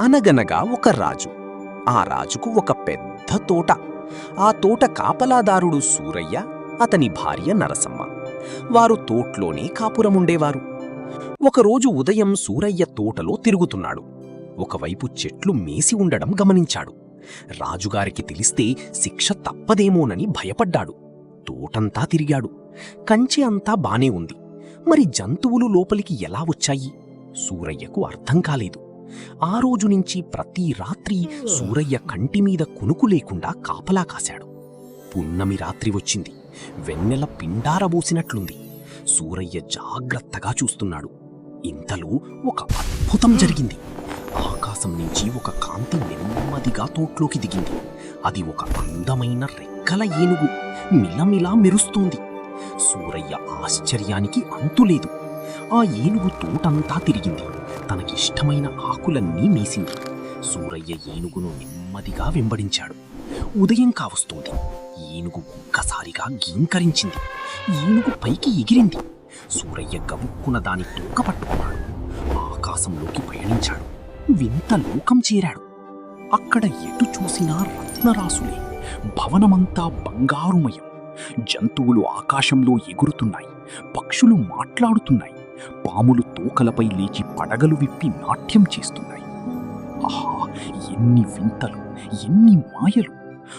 అనగనగా ఒక రాజు. ఆ రాజుకు ఒక పెద్ద తోట. ఆ తోట కాపలాదారుడు సూరయ్య, అతని భార్య నరసమ్మ. వారు తోట్లోనే కాపురముండేవారు. ఒకరోజు ఉదయం సూరయ్య తోటలో తిరుగుతున్నాడు. ఒకవైపు చెట్లు మేసి ఉండడం గమనించాడు. రాజుగారికి తెలిస్తే శిక్ష తప్పదేమోనని భయపడ్డాడు. తోటంతా తిరిగాడు. కంచె అంతా బానే ఉంది. మరి జంతువులు లోపలికి ఎలా వచ్చాయి? సూరయ్యకు అర్థం కాలేదు. ఆ రోజు నుంచి ప్రతి రాత్రి సూరయ్య కంటిమీద కునుకు లేకుండా కాపలా కాశాడు. పున్నమి రాత్రి వచ్చింది. వెన్నెల పిండారబోసినట్లుంది. సూరయ్య జాగ్రత్తగా చూస్తున్నాడు. ఇంతలో ఒక అద్భుతం జరిగింది. ఆకాశం నుంచి ఒక కాంతి నెమ్మదిగా తోట్లోకి దిగింది. అది ఒక అందమైన రెక్కల ఏనుగు. మిలమిలా మెరుస్తోంది. సూరయ్య ఆశ్చర్యానికి అంతులేదు. ఆ ఏనుగు తోటంతా తిరిగింది. తనకిష్టమైన ఆకులన్నీ మేసింది. సూరయ్య ఏనుగును నెమ్మదిగా వెంబడించాడు. ఉదయం కావస్తోంది. ఏనుగు ఒక్కసారిగా గీంకరించింది. ఏనుగు పైకి ఎగిరింది. సూరయ్య గబుక్కున దాని తోక పట్టుకున్నాడు. ఆకాశంలోకి పయనించాడు. వింత లోకం చేరాడు. అక్కడ ఎటు చూసినా రత్నరాసులే. భవనమంతా బంగారుమయం. జంతువులు ఆకాశంలో ఎగురుతున్నాయి. పక్షులు మాట్లాడుతున్నాయి. పాములు తోకలపై లేచి పడగలు విప్పి నాట్యం చేస్తున్నాయి. ఆహా, ఎన్ని వింతలు, ఎన్ని మాయలు!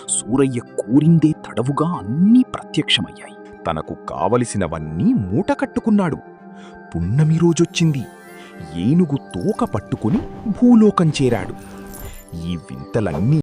సూరయ్య కోరిందే తడవుగా అన్నీ ప్రత్యక్షమయ్యాయి. తనకు కావలసినవన్నీ మూటకట్టుకున్నాడు. పున్నమి రోజొచ్చింది. ఏనుగు తోక పట్టుకుని భూలోకం చేరాడు. ఈ వింతలన్నీ